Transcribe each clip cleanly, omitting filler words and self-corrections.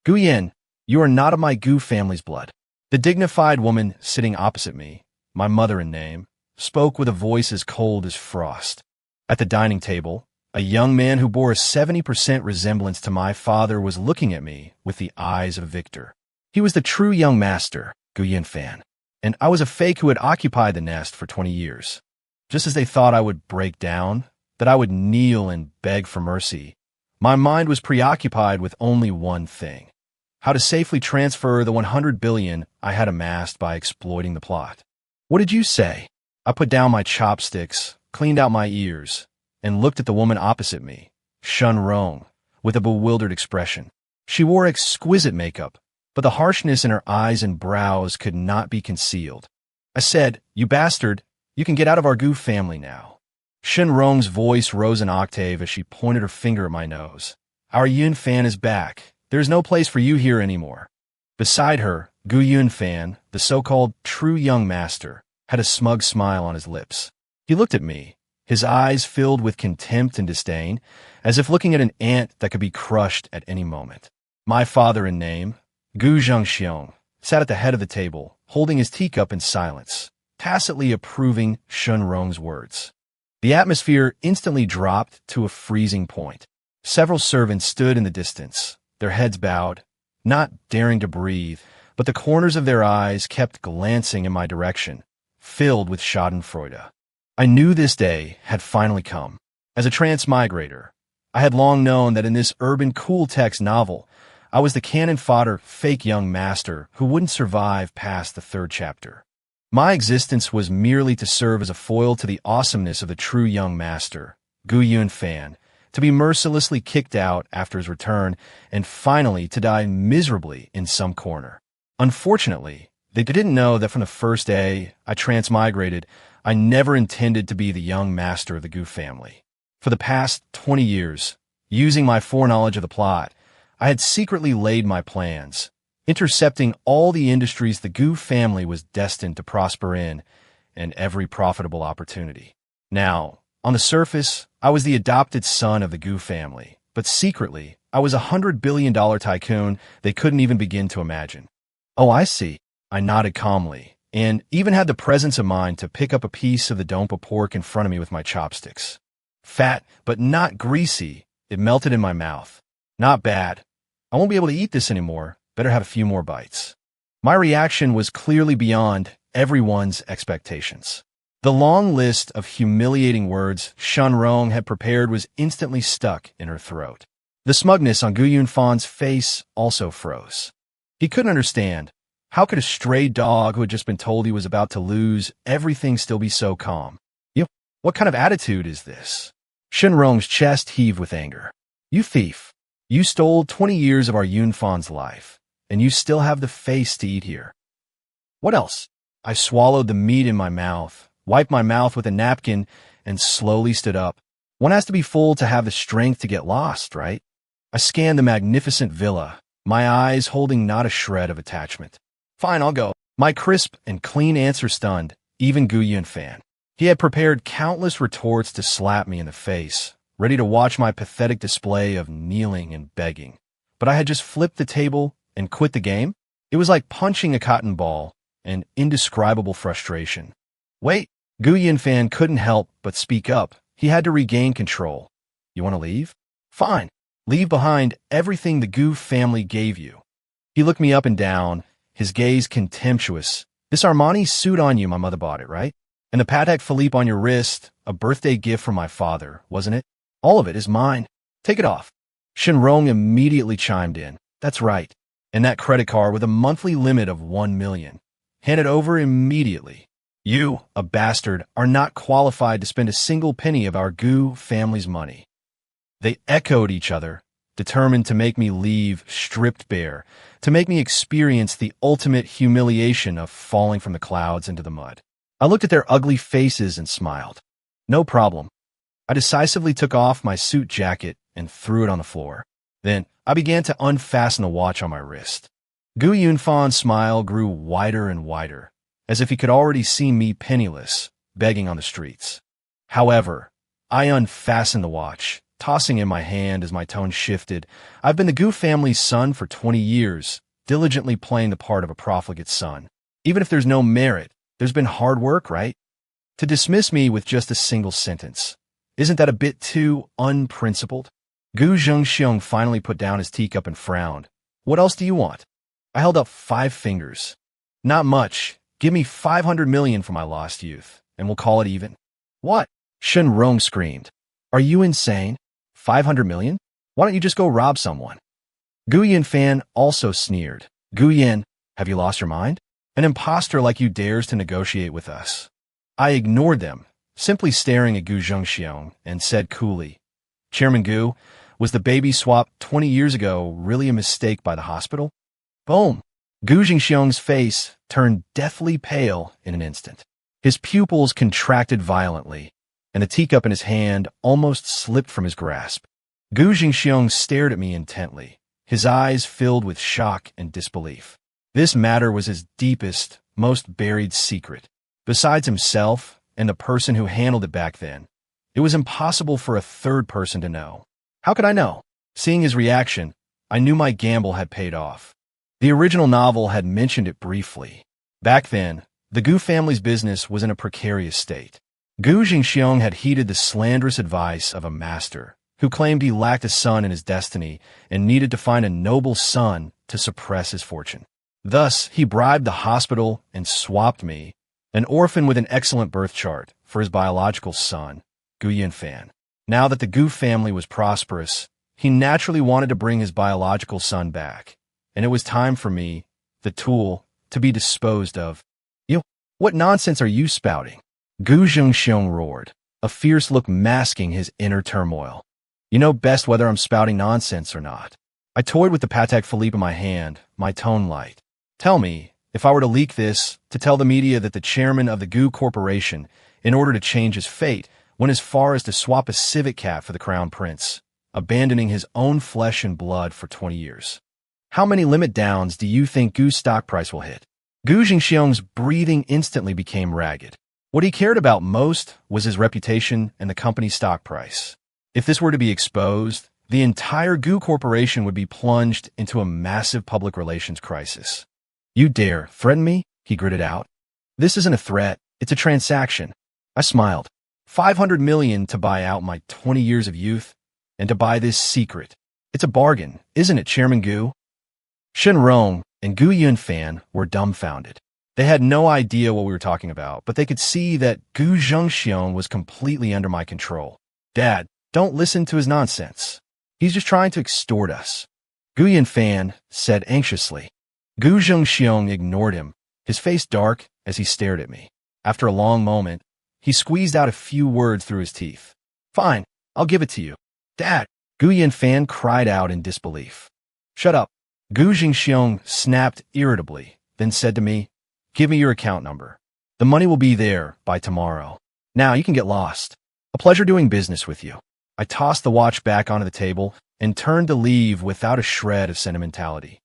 Guyen, you are not of my Gu family's blood. The dignified woman sitting opposite me, my mother in name, spoke with a voice as cold as frost. At the dining table, a young man who bore a 70% resemblance to my father was looking at me with the eyes of Victor. He was the true young master, Guyen Fan, and I was a fake who had occupied the nest for 20 years. Just as they thought I would break down, that I would kneel and beg for mercy, my mind was preoccupied with only one thing: how to safely transfer the 100 billion I had amassed by exploiting the plot. What did you say? I put down my chopsticks, cleaned out my ears, and looked at the woman opposite me, Shun Rong, with a bewildered expression. She wore exquisite makeup, but the harshness in her eyes and brows could not be concealed. I said, "You bastard, you can get out of our Gu family now." Shun Rong's voice rose an octave as she pointed her finger at my nose. "Our Yun Fan is back. There's no place for you here anymore." Beside her, Gu Yun Fan, the so-called true young master, had a smug smile on his lips. He looked at me, his eyes filled with contempt and disdain, as if looking at an ant that could be crushed at any moment. My father in name, Gu Zhengxiong, sat at the head of the table, holding his teacup in silence, tacitly approving Shun Rong's words. The atmosphere instantly dropped to a freezing point. Several servants stood in the distance, their heads bowed, not daring to breathe, but the corners of their eyes kept glancing in my direction, filled with schadenfreude. I knew this day had finally come. As a transmigrator, I had long known that in this urban cool text novel, I was the cannon fodder fake young master who wouldn't survive past the 3rd chapter. My existence was merely to serve as a foil to the awesomeness of the true young master, Gu Yun Fan, to be mercilessly kicked out after his return, and finally to die miserably in some corner. Unfortunately, they didn't know that from the first day I transmigrated, I never intended to be the young master of the Gu family. For the past 20 years, using my foreknowledge of the plot, I had secretly laid my plans, intercepting all the industries the Gu family was destined to prosper in, and every profitable opportunity. Now, on the surface, I was the adopted son of the Gu family, but secretly, I was $100 billion tycoon they couldn't even begin to imagine. "Oh, I see." I nodded calmly, and even had the presence of mind to pick up a piece of the dompa pork in front of me with my chopsticks. Fat, but not greasy, it melted in my mouth. Not bad. I won't be able to eat this anymore. Better have a few more bites. My reaction was clearly beyond everyone's expectations. The long list of humiliating words Shun Rong had prepared was instantly stuck in her throat. The smugness on Gu Yunfan's face also froze. He couldn't understand. How could a stray dog who had just been told he was about to lose everything still be so calm? What kind of attitude is this? Shun Rong's chest heaved with anger. "You thief! You stole 20 years of our Yunfan's life, and you still have the face to eat here." "What else?" I swallowed the meat in my mouth, wiped my mouth with a napkin, and slowly stood up. One has to be full to have the strength to get lost, right? I scanned the magnificent villa, my eyes holding not a shred of attachment. "Fine, I'll go." My crisp and clean answer stunned even Gu Yunfan. He had prepared countless retorts to slap me in the face, ready to watch my pathetic display of kneeling and begging. But I had just flipped the table and quit the game. It was like punching a cotton ball, an indescribable frustration. "Wait." Gu Yunfan couldn't help but speak up. He had to regain control. "You want to leave? Fine. Leave behind everything the Gu family gave you." He looked me up and down, his gaze contemptuous. "This Armani suit on you, my mother bought it, right? And the Patek Philippe on your wrist, a birthday gift from my father, wasn't it? All of it is mine. Take it off." Shen Rong immediately chimed in. "That's right. And that credit card with a monthly limit of 1 million. Hand it over immediately. You, a bastard, are not qualified to spend a single penny of our Gu family's money." They echoed each other, determined to make me leave stripped bare, to make me experience the ultimate humiliation of falling from the clouds into the mud. I looked at their ugly faces and smiled. No problem. I decisively took off my suit jacket and threw it on the floor. Then I began to unfasten the watch on my wrist. Gu Yunfan's smile grew wider and wider, as if he could already see me penniless, begging on the streets. However, I unfastened the watch, tossing in my hand as my tone shifted. I've been the Gu family's son for 20 years, diligently playing the part of a profligate son. Even if there's no merit, there's been hard work, right? To dismiss me with just a single sentence. Isn't that a bit too unprincipled? Gu Zhengxiong finally put down his teacup and frowned. What else do you want? I held up 5 fingers. Not much. Give me 500 million for my lost youth, and we'll call it even. What? Shen Rong screamed. Are you insane? 500 million? Why don't you just go rob someone? Gu Yanfan also sneered. Gu Yan, have you lost your mind? An imposter like you dares to negotiate with us. I ignored them, simply staring at Gu Zhengxiong, and said coolly, Chairman Gu, was the baby swap 20 years ago really a mistake by the hospital? Boom! Gu Zhengxiong's face turned deathly pale in an instant. His pupils contracted violently, and the teacup in his hand almost slipped from his grasp. Gu Zhengxiong stared at me intently, his eyes filled with shock and disbelief. This matter was his deepest, most buried secret. Besides himself and the person who handled it back then, it was impossible for a third person to know. How could I know? Seeing his reaction, I knew my gamble had paid off. The original novel had mentioned it briefly. Back then, the Gu family's business was in a precarious state. Gu Zhengxiong had heeded the slanderous advice of a master who claimed he lacked a son in his destiny and needed to find a noble son to suppress his fortune. Thus, he bribed the hospital and swapped me, an orphan with an excellent birth chart, for his biological son, Gu Yanfan. Now that the Gu family was prosperous, he naturally wanted to bring his biological son back, and it was time for me, the tool, to be disposed of. What nonsense are you spouting? Gu Zhengxiong roared, a fierce look masking his inner turmoil. You know best whether I'm spouting nonsense or not. I toyed with the Patek Philippe in my hand, my tone light. Tell me, if I were to leak this, to tell the media that the chairman of the Gu Corporation, in order to change his fate, went as far as to swap a civet cat for the crown prince, abandoning his own flesh and blood for 20 years. How many limit downs do you think Gu's stock price will hit? Gu Zhengxiong's breathing instantly became ragged. What he cared about most was his reputation and the company's stock price. If this were to be exposed, the entire Gu Corporation would be plunged into a massive public relations crisis. You dare threaten me? He gritted out. This isn't a threat, it's a transaction. I smiled. 500 million to buy out my 20 years of youth, and to buy this secret. It's a bargain, isn't it, Chairman Gu? Shen Rong and Gu Yunfan were dumbfounded. They had no idea what we were talking about, but they could see that Gu Zhengxiong was completely under my control. Dad, don't listen to his nonsense. He's just trying to extort us. Gu Yunfan said anxiously. Gu Zhengxiong ignored him, his face dark as he stared at me. After a long moment, he squeezed out a few words through his teeth. Fine, I'll give it to you. Dad, Gu Yanfan cried out in disbelief. Shut up. Gu Zhengxiong snapped irritably, then said to me, give me your account number. The money will be there by tomorrow. Now you can get lost. A pleasure doing business with you. I tossed the watch back onto the table and turned to leave without a shred of sentimentality.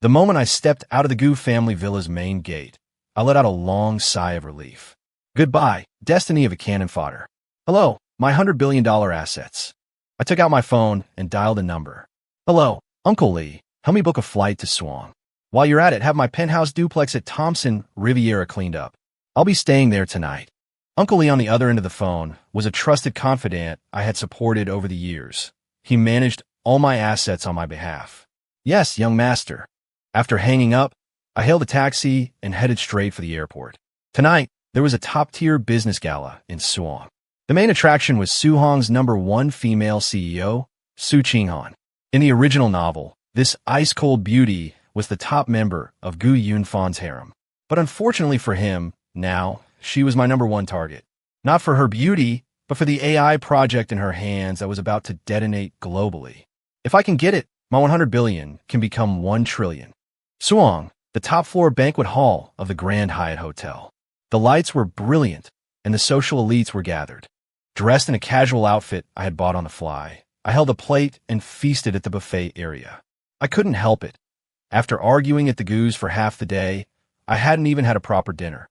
The moment I stepped out of the Gu family villa's main gate, I let out a long sigh of relief. Goodbye, destiny of a cannon fodder. Hello, my $100 billion assets. I took out my phone and dialed a number. Hello, Uncle Lee. Help me book a flight to Suwon. While you're at it, have my penthouse duplex at Thompson Riviera cleaned up. I'll be staying there tonight. Uncle Lee on the other end of the phone was a trusted confidant I had supported over the years. He managed all my assets on my behalf. Yes, young master. After hanging up, I hailed a taxi and headed straight for the airport. Tonight, there was a top-tier business gala in Suwon. The main attraction was Suhong's #1 female CEO, Su Qinghan. In the original novel, this ice-cold beauty was the top member of Gu Yunfan's harem. But unfortunately for him, now, she was my #1 target. Not for her beauty, but for the AI project in her hands that was about to detonate globally. If I can get it, my 100 billion can become 1 trillion. Suwon, the top-floor banquet hall of the Grand Hyatt Hotel. The lights were brilliant, and the social elites were gathered. Dressed in a casual outfit I had bought on the fly, I held a plate and feasted at the buffet area. I couldn't help it. After arguing at the Gu's for half the day, I hadn't even had a proper dinner.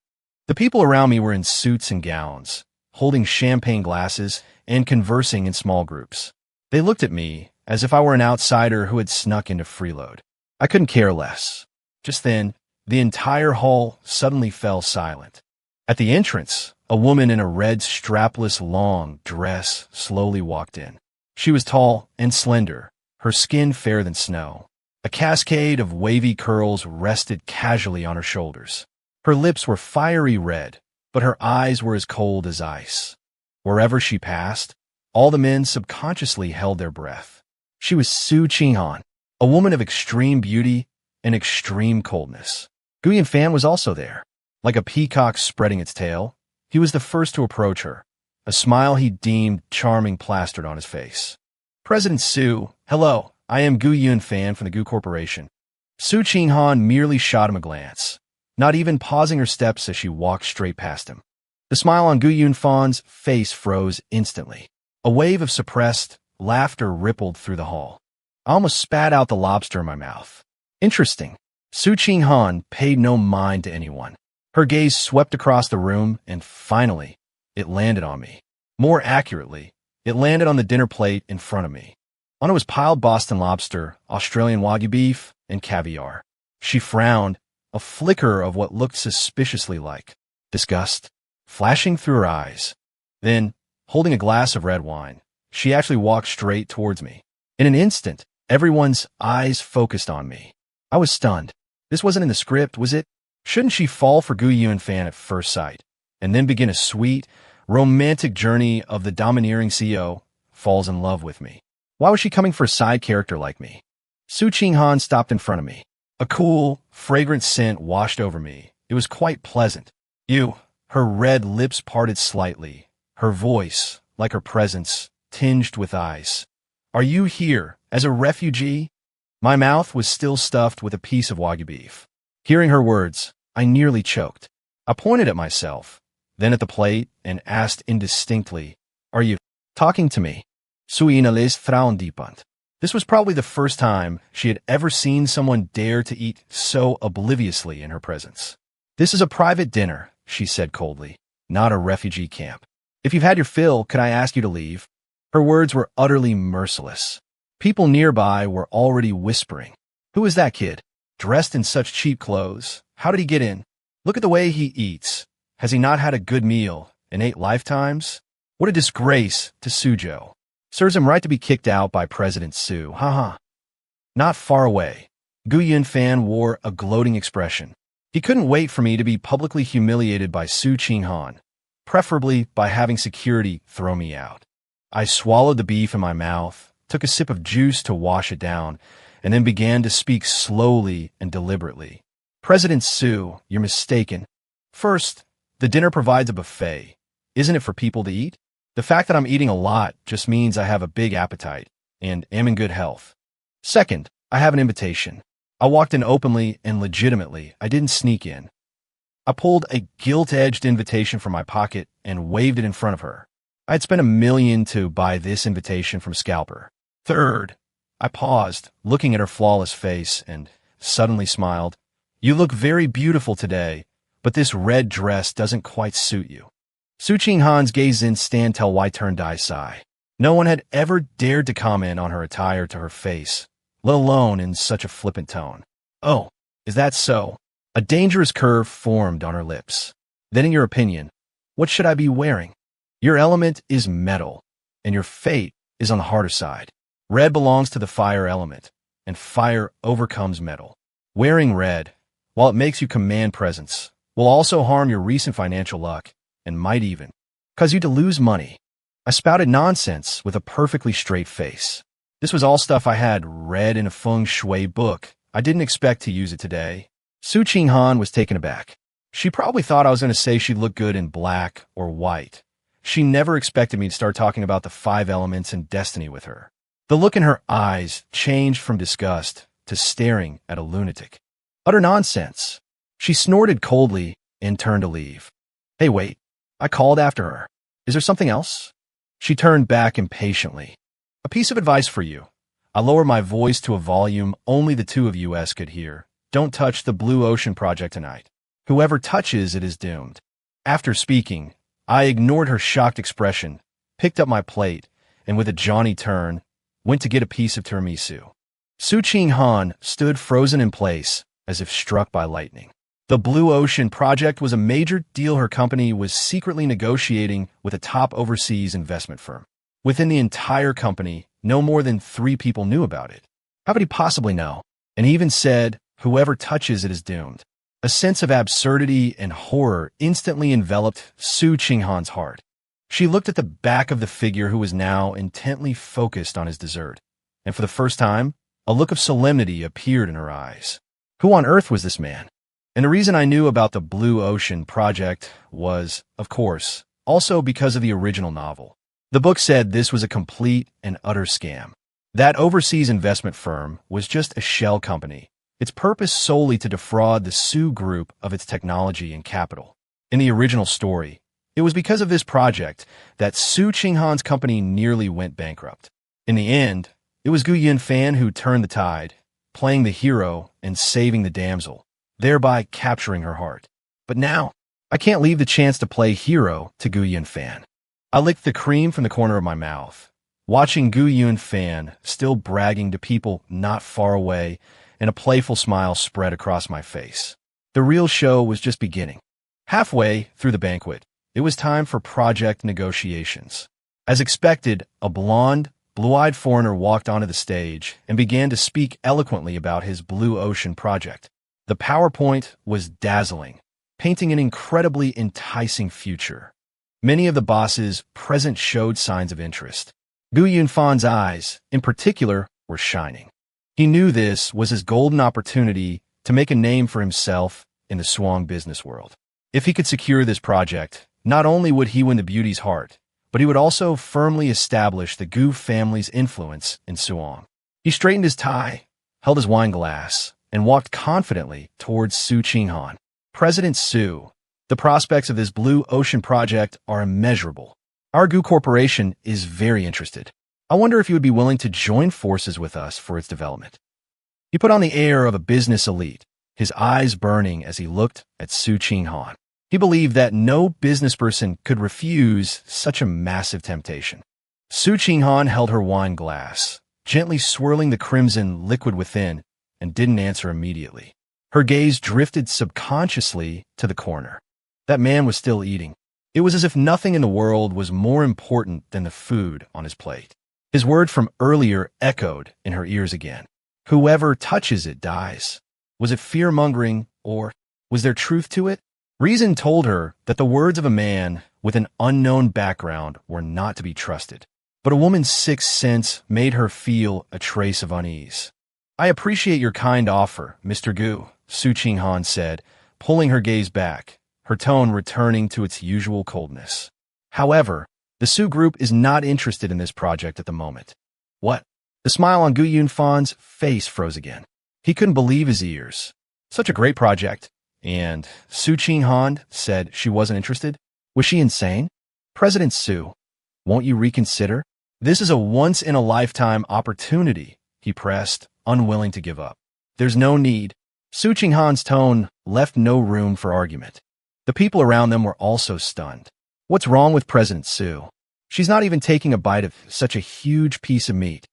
The people around me were in suits and gowns, holding champagne glasses and conversing in small groups. They looked at me as if I were an outsider who had snuck into freeload. I couldn't care less. Just then, the entire hall suddenly fell silent. At the entrance, a woman in a red strapless long dress slowly walked in. She was tall and slender, her skin fair than snow. A cascade of wavy curls rested casually on her shoulders. Her lips were fiery red, but her eyes were as cold as ice. Wherever she passed, all the men subconsciously held their breath. She was Su Qinghan, a woman of extreme beauty and extreme coldness. Gu Yunfan was also there. Like a peacock spreading its tail, he was the first to approach her, a smile he deemed charming plastered on his face. President Su, hello, I am Gu Yunfan from the Gu Corporation. Su Qinghan merely shot him a glance, not even pausing her steps as she walked straight past him. The smile on Gu Yunfan's face froze instantly. A wave of suppressed laughter rippled through the hall. I almost spat out the lobster in my mouth. Interesting. Su Qinghan paid no mind to anyone. Her gaze swept across the room, and finally, it landed on me. More accurately, it landed on the dinner plate in front of me. On it was piled Boston lobster, Australian Wagyu beef, and caviar. She frowned, a flicker of what looked suspiciously like disgust flashing through her eyes. Then, holding a glass of red wine, she actually walked straight towards me. In an instant, everyone's eyes focused on me. I was stunned. This wasn't in the script, was it? Shouldn't she fall for Gu Yunfan at first sight, and then begin a sweet, romantic journey of the domineering CEO falls in love with me? Why was she coming for a side character like me? Su Qinghan stopped in front of me. A cool, fragrant scent washed over me. It was quite pleasant. Her red lips parted slightly, her voice, like her presence, tinged with ice. Are you here as a refugee? My mouth was still stuffed with a piece of Wagyu beef. Hearing her words, I nearly choked. I pointed at myself, then at the plate, and asked indistinctly, are you talking to me? Suina les Frauendiepunt. This was probably the first time she had ever seen someone dare to eat so obliviously in her presence. This is a private dinner, she said coldly, not a refugee camp. If you've had your fill, could I ask you to leave? Her words were utterly merciless. People nearby were already whispering. Who is that kid? Dressed in such cheap clothes. How did he get in? Look at the way he eats. Has he not had a good meal in 8 lifetimes? What a disgrace to Suzhou. Serves him right to be kicked out by President Su. Haha. Not far away, Gu Yunfan wore a gloating expression. He couldn't wait for me to be publicly humiliated by Su Qinghan, preferably by having security throw me out. I swallowed the beef in my mouth, took a sip of juice to wash it down, and then began to speak slowly and deliberately. President Su, you're mistaken. First, the dinner provides a buffet. Isn't it for people to eat? The fact that I'm eating a lot just means I have a big appetite and am in good health. Second, I have an invitation. I walked in openly and legitimately. I didn't sneak in. I pulled a gilt-edged invitation from my pocket and waved it in front of her. I had spent $1 million to buy this invitation from Scalper. Third, I paused, looking at her flawless face, and suddenly smiled. You look very beautiful today, but this red dress doesn't quite suit you. Su Qinghan's gaze in till why turned Dai Sai. No one had ever dared to comment on her attire to her face, let alone in such a flippant tone. Oh, is that so? A dangerous curve formed on her lips. Then in your opinion, what should I be wearing? Your element is metal, and your fate is on the harder side. Red belongs to the fire element, and fire overcomes metal. Wearing red, while it makes you command presence, will also harm your recent financial luck, and might even cause you to lose money. I spouted nonsense with a perfectly straight face. This was all stuff I had read in a feng shui book. I didn't expect to use it today. Su Qinghan was taken aback. She probably thought I was going to say she looked good in black or white. She never expected me to start talking about the 5 elements and destiny with her. The look in her eyes changed from disgust to staring at a lunatic. Utter nonsense. She snorted coldly and turned to leave. Hey, wait. I called after her. Is there something else? She turned back impatiently. A piece of advice for you. I lowered my voice to a volume only the 2 of us could hear. Don't touch the Blue Ocean Project tonight. Whoever touches it is doomed. After speaking, I ignored her shocked expression, picked up my plate, and with a jaunty turn, went to get a piece of tiramisu. Su Ching-han stood frozen in place, as if struck by lightning. The Blue Ocean Project was a major deal her company was secretly negotiating with a top overseas investment firm. Within the entire company, no more than 3 people knew about it. How could he possibly know? And he even said, whoever touches it is doomed. A sense of absurdity and horror instantly enveloped Su Ching-han's heart. She looked at the back of the figure who was now intently focused on his dessert, and for the first time, a look of solemnity appeared in her eyes. Who on earth was this man? And the reason I knew about the Blue Ocean Project was, of course, also because of the original novel. The book said this was a complete and utter scam. That overseas investment firm was just a shell company, its purpose solely to defraud the Su Group of its technology and capital. In the original story, it was because of this project that Su Ching-han's company nearly went bankrupt. In the end, it was Gu Yunfan who turned the tide, playing the hero and saving the damsel, thereby capturing her heart. But now, I can't leave the chance to play hero to Gu Yunfan. I licked the cream from the corner of my mouth, watching Gu Yunfan still bragging to people not far away, and a playful smile spread across my face. The real show was just beginning. Halfway through the banquet, it was time for project negotiations. As expected, a blonde, blue-eyed foreigner walked onto the stage and began to speak eloquently about his Blue Ocean project. The PowerPoint was dazzling, painting an incredibly enticing future. Many of the bosses present showed signs of interest. Gu Yunfan's eyes, in particular, were shining. He knew this was his golden opportunity to make a name for himself in the Suong business world. If he could secure this project, not only would he win the beauty's heart, but he would also firmly establish the Gu family's influence in Suong. He straightened his tie, held his wine glass, and walked confidently towards Su Ching-han. President Su, the prospects of this Blue Ocean project are immeasurable. Our Gu Corporation is very interested. I wonder if you would be willing to join forces with us for its development. He put on the air of a business elite, his eyes burning as he looked at Su Ching-han. He believed that no business person could refuse such a massive temptation. Su Ching-han held her wine glass, gently swirling the crimson liquid within, and didn't answer immediately. Her gaze drifted subconsciously to the corner. That man was still eating. It was as if nothing in the world was more important than the food on his plate. His word from earlier echoed in her ears again. Whoever touches it dies. Was it fear-mongering, or was there truth to it? Reason told her that the words of a man with an unknown background were not to be trusted. But a woman's sixth sense made her feel a trace of unease. I appreciate your kind offer, Mr. Gu, Su Ching-han said, pulling her gaze back, her tone returning to its usual coldness. However, the Su Group is not interested in this project at the moment. What? The smile on Gu Yunfan's face froze again. He couldn't believe his ears. Such a great project. And Su Ching-han said she wasn't interested? Was she insane? President Su, won't you reconsider? This is a once-in-a-lifetime opportunity, he pressed, unwilling to give up. There's no need. Su Ching-han's tone left no room for argument. The people around them were also stunned. What's wrong with President Su? She's not even taking a bite of such a huge piece of meat.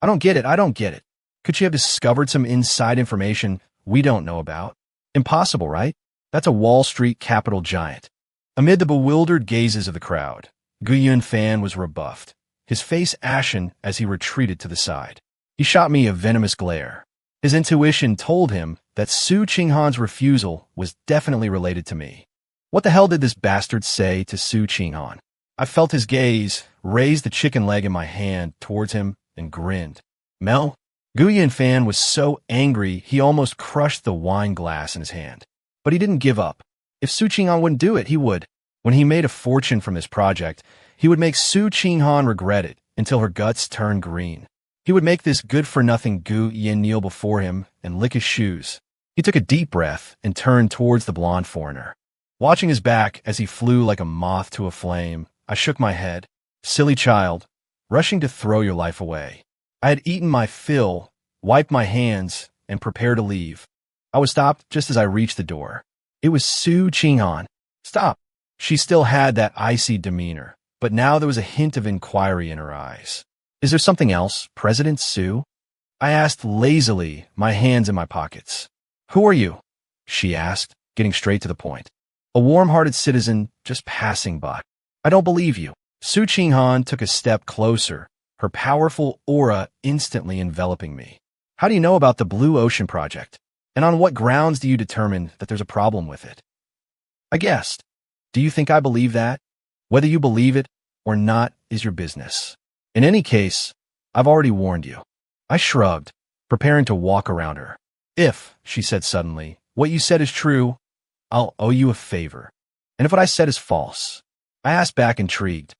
I don't get it. Could she have discovered some inside information we don't know about? Impossible, right? That's a Wall Street capital giant. Amid the bewildered gazes of the crowd, Gu Yunfan was rebuffed, his face ashen as he retreated to the side. He shot me a venomous glare. His intuition told him that Su Ching-han's refusal was definitely related to me. What the hell did this bastard say to Su Ching-han? I felt his gaze, raised the chicken leg in my hand towards him, and grinned. Mel? Gu Yunfan was so angry he almost crushed the wine glass in his hand. But he didn't give up. If Su Ching-han wouldn't do it, he would. When he made a fortune from this project, he would make Su Ching-han regret it until her guts turned green. He would make this good-for-nothing Gu Yin kneel before him and lick his shoes. He took a deep breath and turned towards the blonde foreigner. Watching his back as he flew like a moth to a flame, I shook my head. Silly child, rushing to throw your life away. I had eaten my fill, wiped my hands, and prepared to leave. I was stopped just as I reached the door. It was Su Ching-han. Stop. She still had that icy demeanor, but now there was a hint of inquiry in her eyes. Is there something else, President Sue? I asked lazily, my hands in my pockets. Who are you? She asked, getting straight to the point. A warm-hearted citizen just passing by. I don't believe you. Su Qinghan took a step closer, her powerful aura instantly enveloping me. How do you know about the Blue Ocean Project? And on what grounds do you determine that there's a problem with it? I guessed. Do you think I believe that? Whether you believe it or not is your business. In any case, I've already warned you. I shrugged, preparing to walk around her. If, she said suddenly, what you said is true, I'll owe you a favor. And if what I said is false, I asked back intrigued,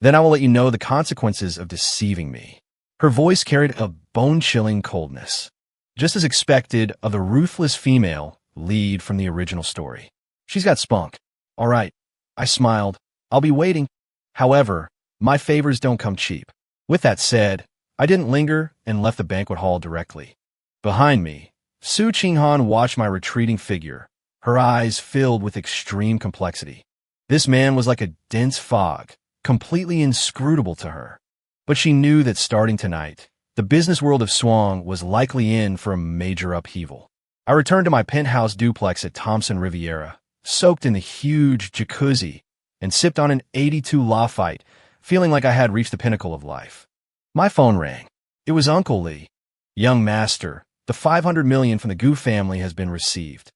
then I will let you know the consequences of deceiving me. Her voice carried a bone-chilling coldness, just as expected of the ruthless female lead from the original story. She's got spunk. All right, I smiled. I'll be waiting. However, my favors don't come cheap. With that said, I didn't linger and left the banquet hall directly. Behind me, Su Qinghan watched my retreating figure, her eyes filled with extreme complexity. This man was like a dense fog, completely inscrutable to her. But she knew that starting tonight, the business world of Swang was likely in for a major upheaval. I returned to my penthouse duplex at Thompson Riviera, soaked in the huge jacuzzi, and sipped on an 82 Lafite, feeling like I had reached the pinnacle of life. My phone rang. It was Uncle Lee. Young master, the 500 million from the Gu family has been received.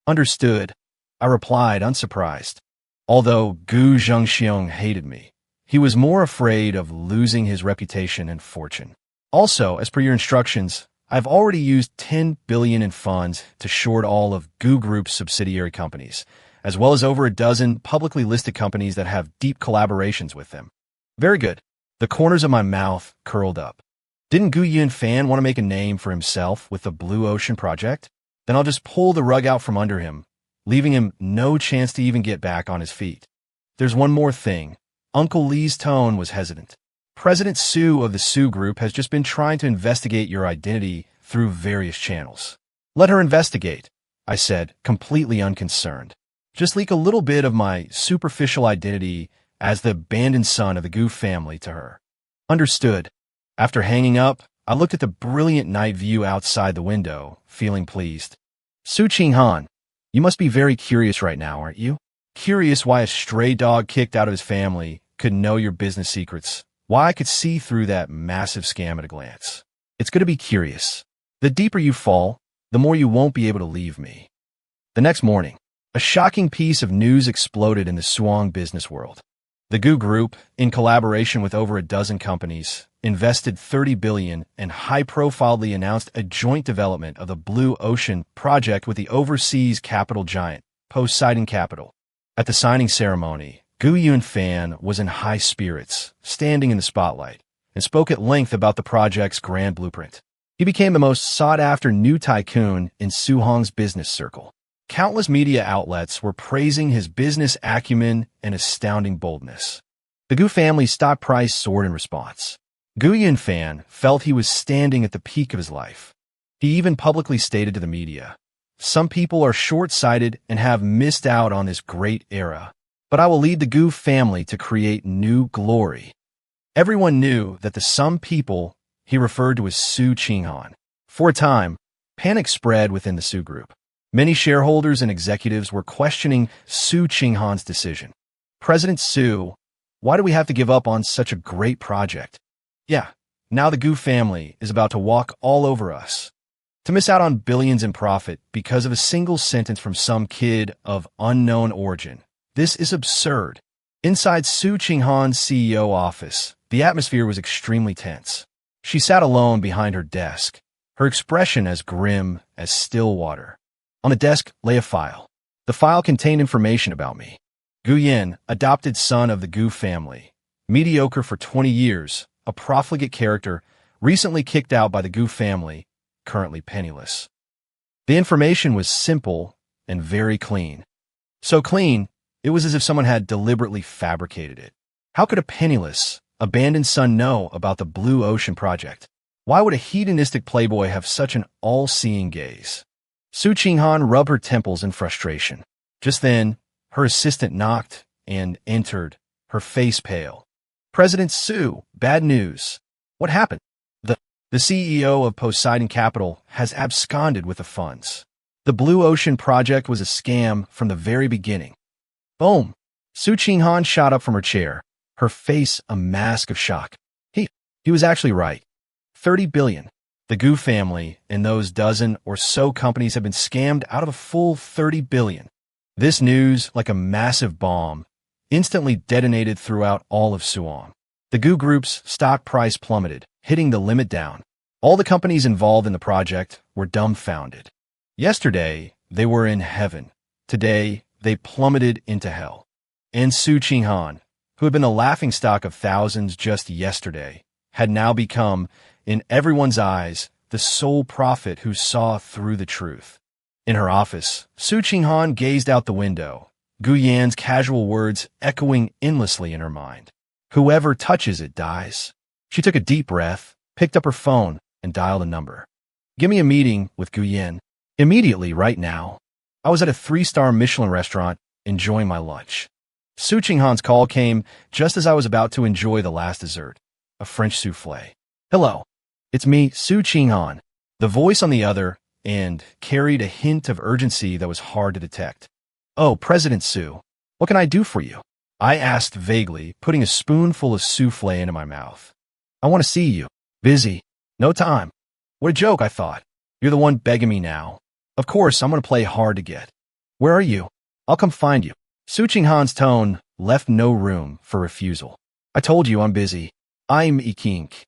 Understood, I replied, unsurprised. Although Gu Zhengxiong hated me, he was more afraid of losing his reputation and fortune. Also, as per your instructions, I've already used 10 billion in funds to short all of Gu Group's subsidiary companies, as well as over a dozen publicly listed companies that have deep collaborations with them. Very good. The corners of my mouth curled up. Didn't Gu Yunfan want to make a name for himself with the Blue Ocean Project? Then I'll just pull the rug out from under him, leaving him no chance to even get back on his feet. There's one more thing. Uncle Lee's tone was hesitant. President Su of the Su Group has just been trying to investigate your identity through various channels. Let her investigate, I said, completely unconcerned. Just leak a little bit of my superficial identity as the abandoned son of the Gu family to her. Understood. After hanging up, I looked at the brilliant night view outside the window, feeling pleased. Su Qinghan, you must be very curious right now, aren't you? Curious why a stray dog kicked out of his family could know your business secrets, why I could see through that massive scam at a glance. It's good to be curious. The deeper you fall, the more you won't be able to leave me. The next morning, a shocking piece of news exploded in the Swang business world. The Gu Group, in collaboration with over a dozen companies, invested 30 billion and high-profiledly announced a joint development of the Blue Ocean Project with the overseas capital giant, Poseidon Capital. At the signing ceremony, Gu Yunfan was in high spirits, standing in the spotlight, and spoke at length about the project's grand blueprint. He became the most sought-after new tycoon in Su Hong's business circle. Countless media outlets were praising his business acumen and astounding boldness. The Gu family's stock price soared in response. Gu Yunfan felt he was standing at the peak of his life. He even publicly stated to the media, "Some people are short-sighted and have missed out on this great era, but I will lead the Gu family to create new glory." Everyone knew that the some people he referred to as Su Qinghan. For a time, panic spread within the Su Group. Many shareholders and executives were questioning Su Qinghan's decision. President Su, why do we have to give up on such a great project? Yeah, now the Gu family is about to walk all over us. To miss out on billions in profit because of a single sentence from some kid of unknown origin. This is absurd. Inside Su Qinghan's CEO office, the atmosphere was extremely tense. She sat alone behind her desk, her expression as grim as still water. On the desk lay a file. The file contained information about me. Gu Yin, adopted son of the Gu family, mediocre for 20 years, a profligate character, recently kicked out by the Gu family, currently penniless. The information was simple and very clean. So clean, it was as if someone had deliberately fabricated it. How could a penniless, abandoned son know about the Blue Ocean Project? Why would a hedonistic playboy have such an all-seeing gaze? Su Qinghan rubbed her temples in frustration. Just then, her assistant knocked and entered, her face pale. "President Su, bad news. What happened? The, the CEO of Poseidon Capital has absconded with the funds. The Blue Ocean project was a scam from the very beginning. Boom! Su Qinghan shot up from her chair, her face a mask of shock. He was actually right. 30 billion. The Gu family and those dozen or so companies have been scammed out of a full 30 billion. This news, like a massive bomb, instantly detonated throughout all of Suwon. The Gu Group's stock price plummeted, hitting the limit down. All the companies involved in the project were dumbfounded. Yesterday, they were in heaven. Today, they plummeted into hell. And Su Qinghan, who had been the laughingstock of thousands just yesterday, had now become, in everyone's eyes, the sole prophet who saw through the truth. In her office, Su Qinghan gazed out the window, Gu Yan's casual words echoing endlessly in her mind. Whoever touches it dies. She took a deep breath, picked up her phone, and dialed a number. Give me a meeting with Gu Yan. Immediately, right now. I was at a 3-star Michelin restaurant, enjoying my lunch. Su Qinghan's call came just as I was about to enjoy the last dessert, a French soufflé. Hello. It's me, Su Qinghan. The voice on the other end carried a hint of urgency that was hard to detect. Oh, President Su, what can I do for you? I asked vaguely, putting a spoonful of soufflé into my mouth. I want to see you. Busy. No time. What a joke, I thought. You're the one begging me now. Of course, I'm going to play hard to get. Where are you? I'll come find you. Su Qinghan's tone left no room for refusal. I told you I'm busy. I'm Ikink.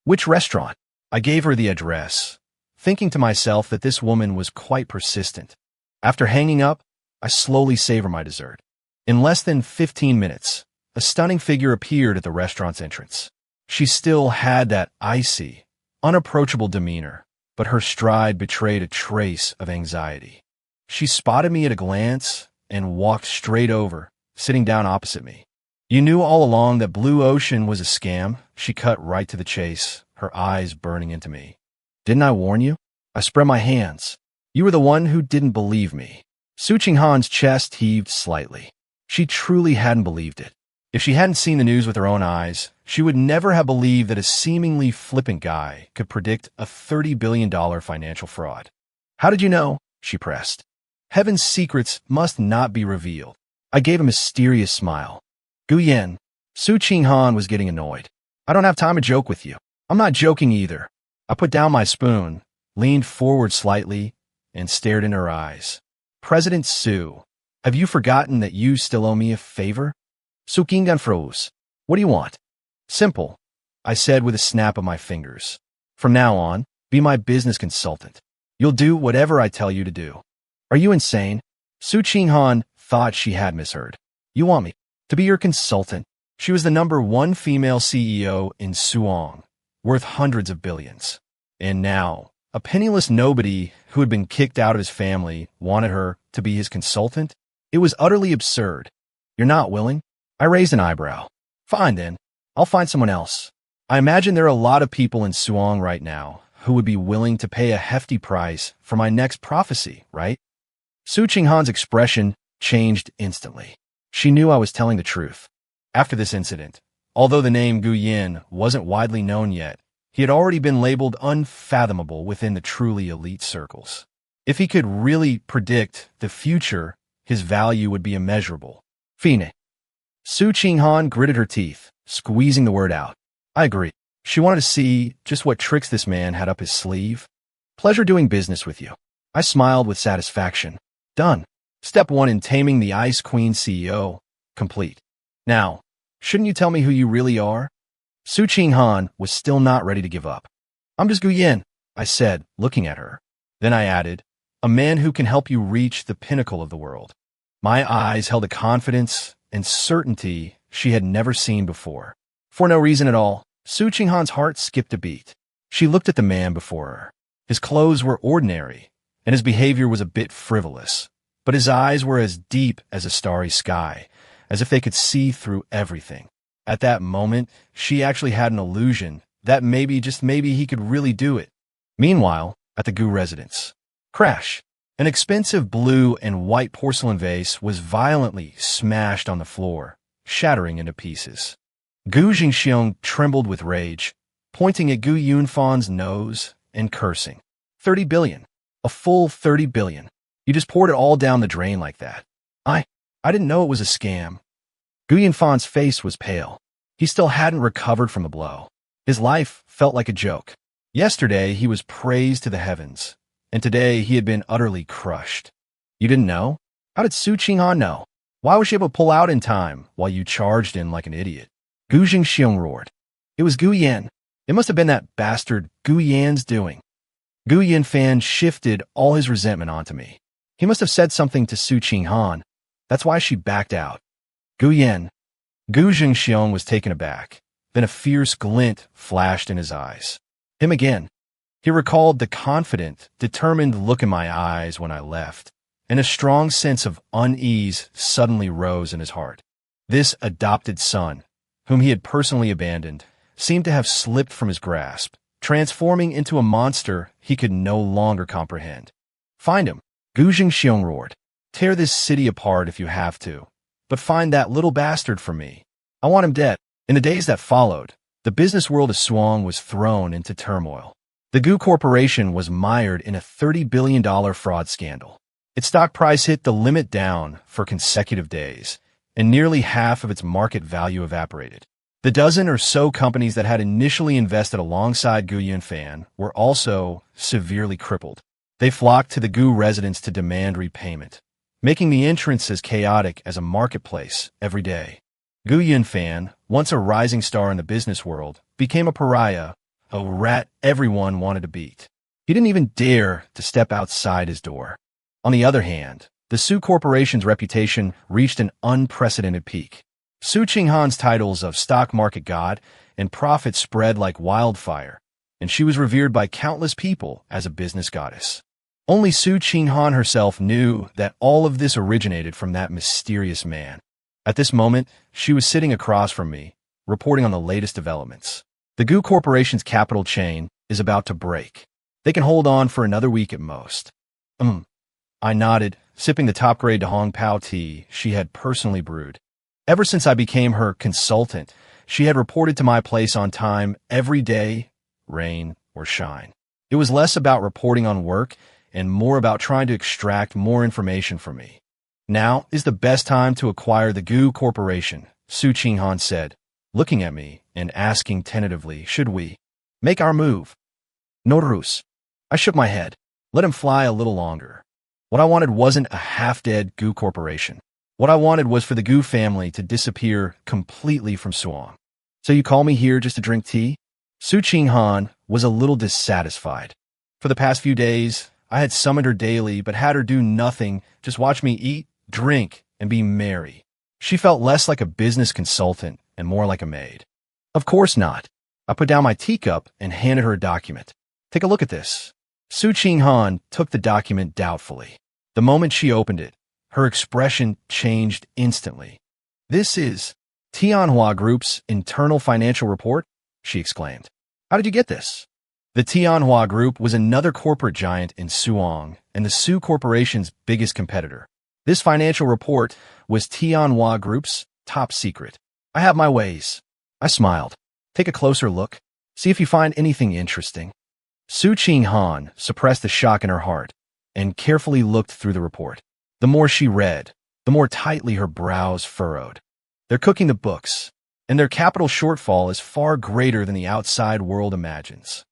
Which restaurant? I gave her the address, thinking to myself that this woman was quite persistent. After hanging up, I slowly savored my dessert. In less than 15 minutes, a stunning figure appeared at the restaurant's entrance. She still had that icy, unapproachable demeanor, but her stride betrayed a trace of anxiety. She spotted me at a glance and walked straight over, sitting down opposite me. You knew all along that Blue Ocean was a scam, she cut right to the chase, her eyes burning into me. Didn't I warn you? I spread my hands. You were the one who didn't believe me. Su Qinghan's chest heaved slightly. She truly hadn't believed it. If she hadn't seen the news with her own eyes, she would never have believed that a seemingly flippant guy could predict a $30 billion financial fraud. How did you know? She pressed. Heaven's secrets must not be revealed. I gave a mysterious smile. Gu Yan. Su Qinghan was getting annoyed. I don't have time to joke with you. I'm not joking either. I put down my spoon, leaned forward slightly, and stared in her eyes. President Su, have you forgotten that you still owe me a favor? Su Qinghan froze. What do you want? Simple, I said with a snap of my fingers. From now on, be my business consultant. You'll do whatever I tell you to do. Are you insane? Su Qinghan thought she had misheard. You want me to be your consultant? She was the #1 female CEO in Suwon, worth hundreds of billions. And now, a penniless nobody who had been kicked out of his family wanted her to be his consultant? It was utterly absurd. You're not willing? I raised an eyebrow. Fine then. I'll find someone else. I imagine there are a lot of people in Suwon right now who would be willing to pay a hefty price for my next prophecy, right? Su Qinghan's expression changed instantly. She knew I was telling the truth. After this incident, although the name Gu Yan wasn't widely known yet, he had already been labeled unfathomable within the truly elite circles. If he could really predict the future, his value would be immeasurable. Fine. Su Qinghan gritted her teeth, squeezing the word out. I agree. She wanted to see just what tricks this man had up his sleeve. Pleasure doing business with you. I smiled with satisfaction. Done. Step 1 in taming the Ice Queen CEO. Complete. Now, shouldn't you tell me who you really are? Su Qinghan was still not ready to give up. I'm just Gu Yan, I said, looking at her. Then I added, a man who can help you reach the pinnacle of the world. My eyes held a confidence and certainty she had never seen before. For no reason at all, Su Qinghan's heart skipped a beat. She looked at the man before her. His clothes were ordinary, and his behavior was a bit frivolous, but his eyes were as deep as a starry sky, as if they could see through everything. At that moment, she actually had an illusion that maybe, just maybe, he could really do it. Meanwhile, at the Gu residence. Crash! An expensive blue and white porcelain vase was violently smashed on the floor, shattering into pieces. Gu Jingxiong trembled with rage, pointing at Gu Yunfan's nose and cursing. 30 billion. A full 30 billion. You just poured it all down the drain like that. I didn't know it was a scam. Gu Yunfan's face was pale. He still hadn't recovered from the blow. His life felt like a joke. Yesterday, he was praised to the heavens, and today he had been utterly crushed. You didn't know? How did Su Qinghan know? Why was she able to pull out in time while you charged in like an idiot? Gu Jingxiong roared. It was Gu Yan. It must have been that bastard Gu Yan's doing. Gu Yunfan shifted all his resentment onto me. He must have said something to Su Qinghan. That's why she backed out. Gu Yan. Gu Jingxiong was taken aback. Then a fierce glint flashed in his eyes. Him again. He recalled the confident, determined look in my eyes when I left, and a strong sense of unease suddenly rose in his heart. This adopted son, whom he had personally abandoned, seemed to have slipped from his grasp, transforming into a monster he could no longer comprehend. Find him, Gu Jingxiong roared. Tear this city apart if you have to, but find that little bastard for me. I want him dead. In the days that followed, the business world of Suong was thrown into turmoil. The Gu Corporation was mired in a $30 billion fraud scandal. Its stock price hit the limit down for consecutive days, and nearly half of its market value evaporated. The dozen or so companies that had initially invested alongside Gu Yunfan were also severely crippled. They flocked to the Gu residence to demand repayment, making the entrance as chaotic as a marketplace every day. Gu Yunfan, once a rising star in the business world, became a pariah, a rat everyone wanted to beat. He didn't even dare to step outside his door. On the other hand, the Su Corporation's reputation reached an unprecedented peak. Su Qinghan's titles of stock market god and profit spread like wildfire, and she was revered by countless people as a business goddess. Only Su Qinghan herself knew that all of this originated from that mysterious man. At this moment, she was sitting across from me, reporting on the latest developments. The Gu Corporation's capital chain is about to break. They can hold on for another week at most. I nodded, sipping the top-grade Dahong Pao tea she had personally brewed. Ever since I became her consultant, she had reported to my place on time every day, rain or shine. It was less about reporting on work and more about trying to extract more information from me. Now is the best time to acquire the Gu Corporation, Su Qinghan said, looking at me and asking tentatively, should we make our move? Norus. I shook my head. Let him fly a little longer. What I wanted wasn't a half-dead Gu Corporation. What I wanted was for the Gu family to disappear completely from Suong. So you call me here just to drink tea? Su Qinghan was a little dissatisfied. For the past few days, I had summoned her daily but had her do nothing, just watch me eat, drink, and be merry. She felt less like a business consultant and more like a maid. Of course not. I put down my teacup and handed her a document. Take a look at this. Su Qinghan took the document doubtfully. The moment she opened it, her expression changed instantly. This is Tianhua Group's internal financial report, she exclaimed. How did you get this? The Tianhua Group was another corporate giant in Suong and the Su Corporation's biggest competitor. This financial report was Tianhua Group's top secret. I have my ways. I smiled. Take a closer look. See if you find anything interesting. Su Qinghan suppressed the shock in her heart and carefully looked through the report. The more she read, the more tightly her brows furrowed. They're cooking the books, and their capital shortfall is far greater than the outside world imagines.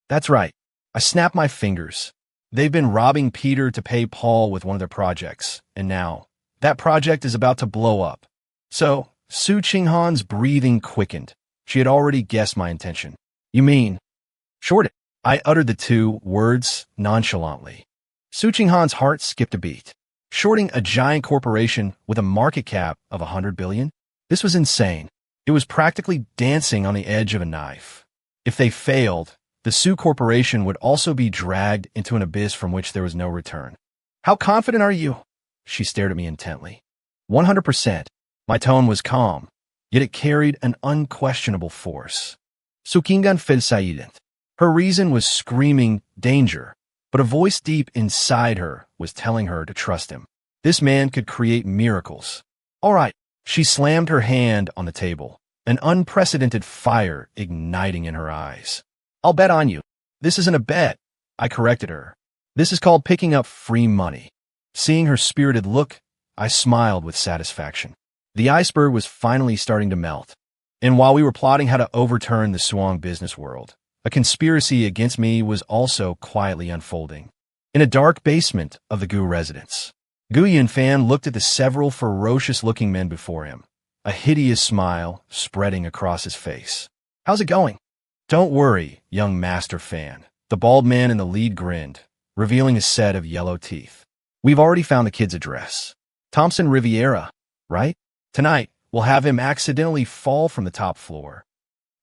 That's right. I snapped my fingers. They've been robbing Peter to pay Paul with one of their projects, and now that project is about to blow up. So, Su Qinghan's breathing quickened. She had already guessed my intention. You mean, short it? I uttered the two words nonchalantly. Su Qinghan's heart skipped a beat. Shorting a giant corporation with a market cap of 100 billion? This was insane. It was practically dancing on the edge of a knife. If they failed, the Su Corporation would also be dragged into an abyss from which there was no return. How confident are you? She stared at me intently. 100%. My tone was calm, yet it carried an unquestionable force. Su Qinghan felsayident. Her reason was screaming danger, but a voice deep inside her was telling her to trust him. This man could create miracles. All right. She slammed her hand on the table. an unprecedented fire igniting in her eyes. I'll bet on you. This isn't a bet, I corrected her. This is called picking up free money. Seeing her spirited look, I smiled with satisfaction. The iceberg was finally starting to melt. And while we were plotting how to overturn the Suang business world, a conspiracy against me was also quietly unfolding. In a dark basement of the Gu residence, Gu Yunfan looked at the several ferocious-looking men before him, a hideous smile spreading across his face. How's it going? Don't worry, young master fan. The bald man in the lead grinned, revealing a set of yellow teeth. We've already found the kid's address. Thompson Riviera, right? Tonight, we'll have him accidentally fall from the top floor.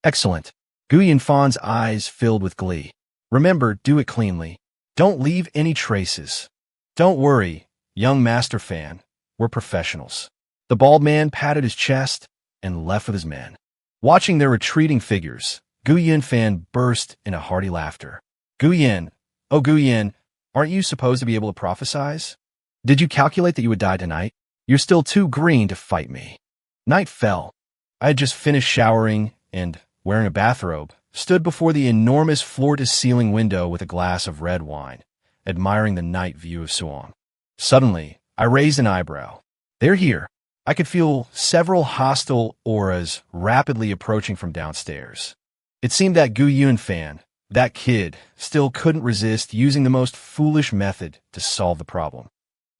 Excellent. Gu Yunfan's eyes filled with glee. Remember, do it cleanly. Don't leave any traces. Don't worry, young master fan. We're professionals. The bald man patted his chest and left with his men. Watching their retreating figures, Gu Yunfan burst into hearty laughter. Gu Yin, oh Gu Yin, aren't you supposed to be able to prophesize? Did you calculate that you would die tonight? You're still too green to fight me. Night fell. I had just finished showering and, wearing a bathrobe, stood before the enormous floor-to-ceiling window with a glass of red wine, admiring the night view of Suang. Suddenly, I raised an eyebrow. They're here. I could feel several hostile auras rapidly approaching from downstairs. It seemed that Gu Yunfan, that kid, still couldn't resist using the most foolish method to solve the problem.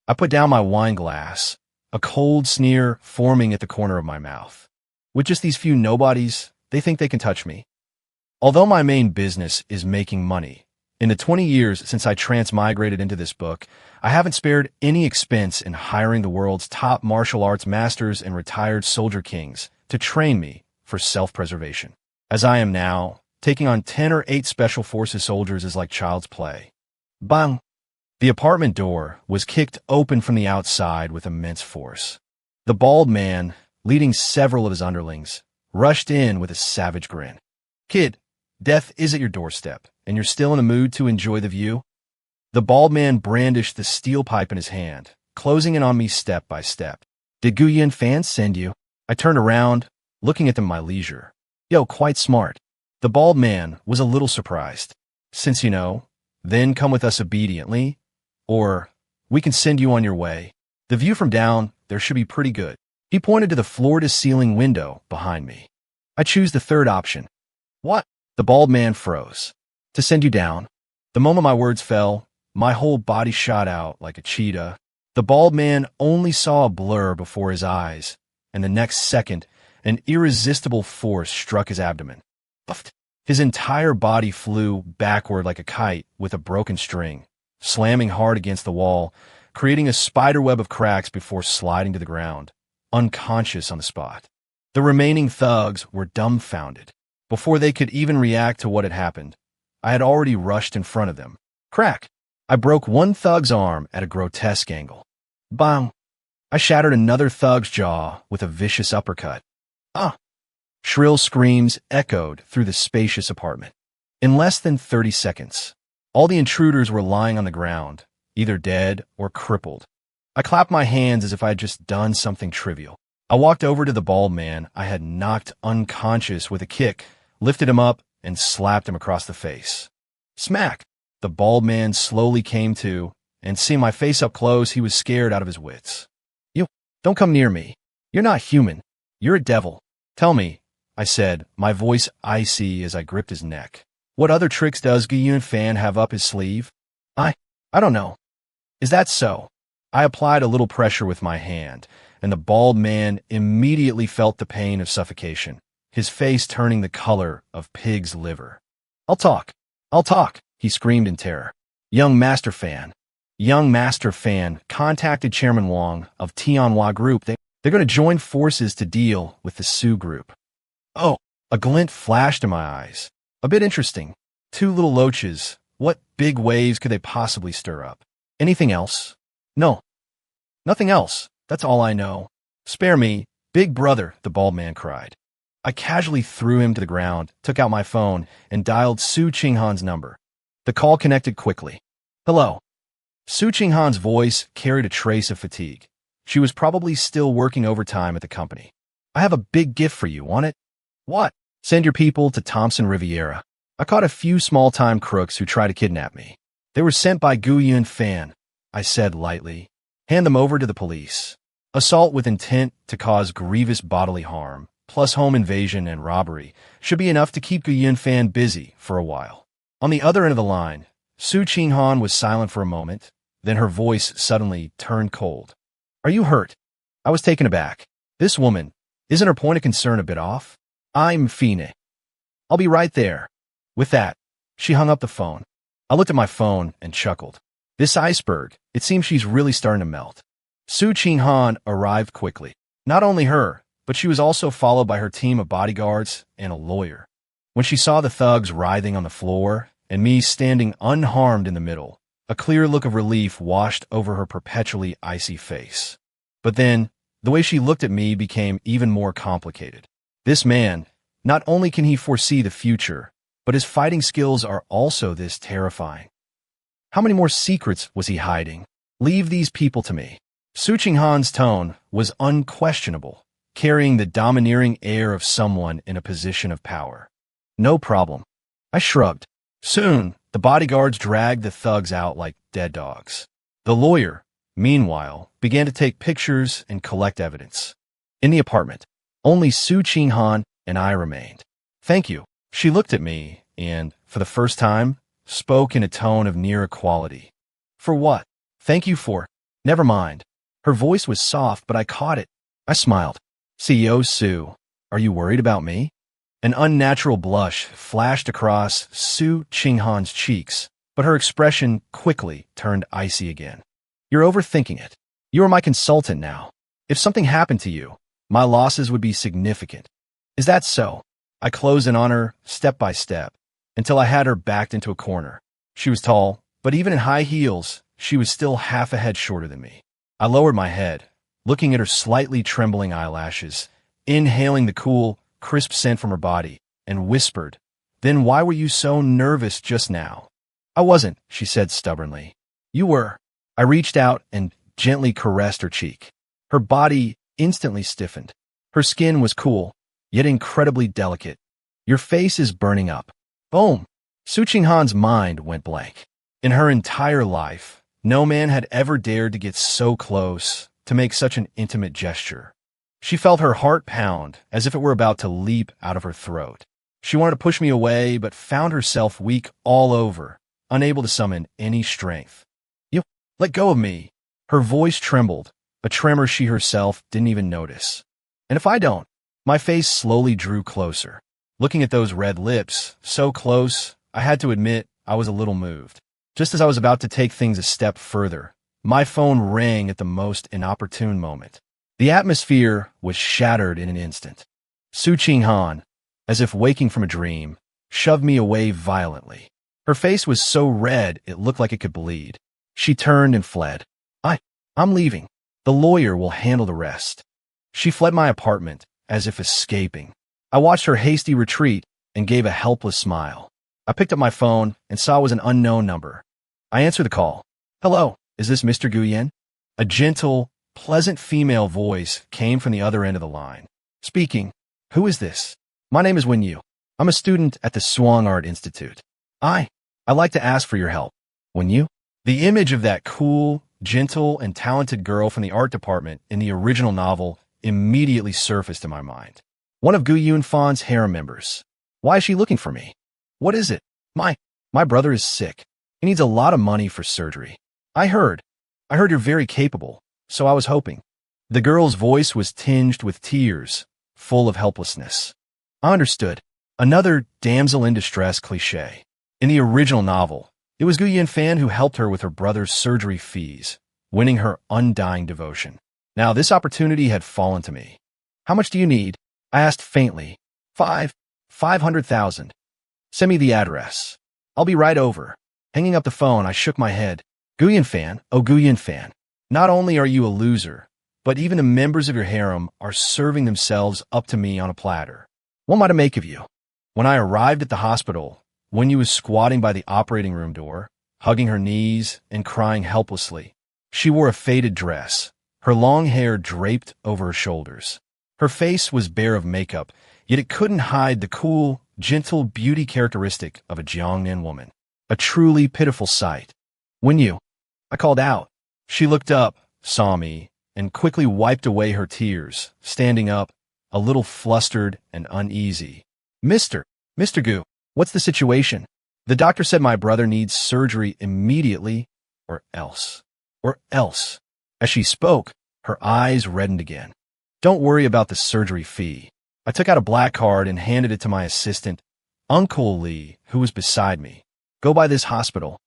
I put down my wine glass, a cold sneer forming at the corner of my mouth. With just these few nobodies, they think they can touch me. Although my main business is making money, in the 20 years since I transmigrated into this book, I haven't spared any expense in hiring the world's top martial arts masters and retired soldier kings to train me for self-preservation. As I am now, taking on 10 or 8 special forces soldiers is like child's play. Bang! The apartment door was kicked open from the outside with immense force. The bald man, leading several of his underlings, rushed in with a savage grin. Kid, death is at your doorstep, and you're still in a mood to enjoy the view? The bald man brandished the steel pipe in his hand, closing in on me step by step. Did Gu Yunfan send you? I turned around, looking at them at my leisure. Yo, quite smart. The bald man was a little surprised. Since you know, then come with us obediently, or we can send you on your way. The view from down there should be pretty good. He pointed to the floor-to-ceiling window behind me. I choose the third option. What? The bald man froze. To send you down. The moment my words fell, my whole body shot out like a cheetah. The bald man only saw a blur before his eyes, and the next second, an irresistible force struck his abdomen. Puffed. His entire body flew backward like a kite with a broken string, slamming hard against the wall, creating a spiderweb of cracks before sliding to the ground, unconscious on the spot. The remaining thugs were dumbfounded. Before they could even react to what had happened, I had already rushed in front of them. Crack! I broke one thug's arm at a grotesque angle. Bang! I shattered another thug's jaw with a vicious uppercut. Ah! Shrill screams echoed through the spacious apartment. In less than 30 seconds, all the intruders were lying on the ground, either dead or crippled. I clapped my hands as if I had just done something trivial. I walked over to the bald man I had knocked unconscious with a kick, lifted him up, and slapped him across the face. Smack! The bald man slowly came to, and seeing my face up close, he was scared out of his wits. You, don't come near me. You're not human. You're a devil. Tell me, I said, my voice icy as I gripped his neck. What other tricks does Gu Yunfan have up his sleeve? I don't know. Is that so? I applied a little pressure with my hand, and the bald man immediately felt the pain of suffocation, his face turning the color of pig's liver. I'll talk, he screamed in terror. Young Master Fan contacted Chairman Wang of Tianhua Group. They're going to join forces to deal with the Sioux Group. Oh, a glint flashed in my eyes. A bit interesting. 2 little loaches. What big waves could they possibly stir up? Anything else? No. Nothing else. That's all I know. Spare me, big brother, the bald man cried. I casually threw him to the ground, took out my phone, and dialed Su Qinghan's number. The call connected quickly. Hello. Su Qinghan's voice carried a trace of fatigue. She was probably still working overtime at the company. I have a big gift for you, want it? What? Send your people to Thompson Riviera. I caught a few small-time crooks who tried to kidnap me. They were sent by Gu Yun Fan, I said lightly. Hand them over to the police. Assault with intent to cause grievous bodily harm, plus home invasion and robbery, should be enough to keep Gu Yun Fan busy for a while. On the other end of the line, Su Qinghan was silent for a moment, then her voice suddenly turned cold. Are you hurt? I was taken aback. This woman, isn't her point of concern a bit off? I'm Fine. I'll be right there. With that, she hung up the phone. I looked at my phone and chuckled. This iceberg, it seems she's really starting to melt. Su Qinghan arrived quickly. Not only her, but she was also followed by her team of bodyguards and a lawyer. When she saw the thugs writhing on the floor and me standing unharmed in the middle, a clear look of relief washed over her perpetually icy face. But then, the way she looked at me became even more complicated. This man, not only can he foresee the future, but his fighting skills are also this terrifying. How many more secrets was he hiding? Leave these people to me. Su Qinghan's tone was unquestionable, carrying the domineering air of someone in a position of power. No problem. I shrugged. Soon, the bodyguards dragged the thugs out like dead dogs. The lawyer, meanwhile, began to take pictures and collect evidence. In the apartment, only Su Qinghan and I remained. Thank you. She looked at me and, for the first time, spoke in a tone of near equality. For what? Thank you for... Never mind. Her voice was soft, but I caught it. I smiled. CEO Su, are you worried about me? An unnatural blush flashed across Su Qinghan's cheeks, but her expression quickly turned icy again. You're overthinking it. You are my consultant now. If something happened to you, my losses would be significant. Is that so? I closed in on her, step by step, until I had her backed into a corner. She was tall, but even in high heels, she was still half a head shorter than me. I lowered my head, looking at her slightly trembling eyelashes, inhaling the cool, crisp scent from her body, and whispered, Then why were you so nervous just now? I wasn't, she said stubbornly. You were. I reached out and gently caressed her cheek. Her body instantly stiffened. Her skin was cool, yet incredibly delicate. Your face is burning up. Boom! Su Qinghan's mind went blank. In her entire life, no man had ever dared to get so close, to make such an intimate gesture. She felt her heart pound as if it were about to leap out of her throat. She wanted to push me away, but found herself weak all over, unable to summon any strength. You, let go of me. Her voice trembled, a tremor she herself didn't even notice. And if I don't? My face slowly drew closer. Looking at those red lips, so close, I had to admit I was a little moved. Just as I was about to take things a step further, my phone rang at the most inopportune moment. The atmosphere was shattered in an instant. Su Qinghan, as if waking from a dream, shoved me away violently. Her face was so red it looked like it could bleed. She turned and fled. I'm leaving. The lawyer will handle the rest. She fled my apartment, as if escaping. I watched her hasty retreat and gave a helpless smile. I picked up my phone and saw it was an unknown number. I answered the call. Hello, is this Mr. Guyen? A gentle, pleasant female voice came from the other end of the line. Speaking. Who is this? My name is Wen Yu. I'm a student at the Swang Art Institute. I'd like to ask for your help. Wen Yu? The image of that cool, gentle, and talented girl from the art department in the original novel immediately surfaced in my mind. One of Gu Yunfan's harem members. Why is she looking for me? What is it? My brother is sick. He needs a lot of money for surgery. I heard you're very capable, so I was hoping. The girl's voice was tinged with tears, full of helplessness. I understood. Another damsel in distress cliché. In the original novel, it was Gu Yunfan who helped her with her brother's surgery fees, winning her undying devotion. Now this opportunity had fallen to me. How much do you need? I asked faintly. 500,000. Send me the address. I'll be right over. Hanging up the phone, I shook my head. Gu Yunfan, oh Gu Yunfan, not only are you a loser, but even the members of your harem are serving themselves up to me on a platter. What am I to make of you? When I arrived at the hospital, Wen Yu was squatting by the operating room door, hugging her knees and crying helplessly. She wore a faded dress, her long hair draped over her shoulders. Her face was bare of makeup, yet it couldn't hide the cool, gentle beauty characteristic of a Jiangnan woman. A truly pitiful sight. "When you," I called out. She looked up, saw me, and quickly wiped away her tears, standing up, a little flustered and uneasy. Mr. Gu, what's the situation? The doctor said my brother needs surgery immediately, or else. As she spoke, her eyes reddened again. Don't worry about the surgery fee. I took out a black card and handed it to my assistant, Uncle Lee, who was beside me. Go by this hospital.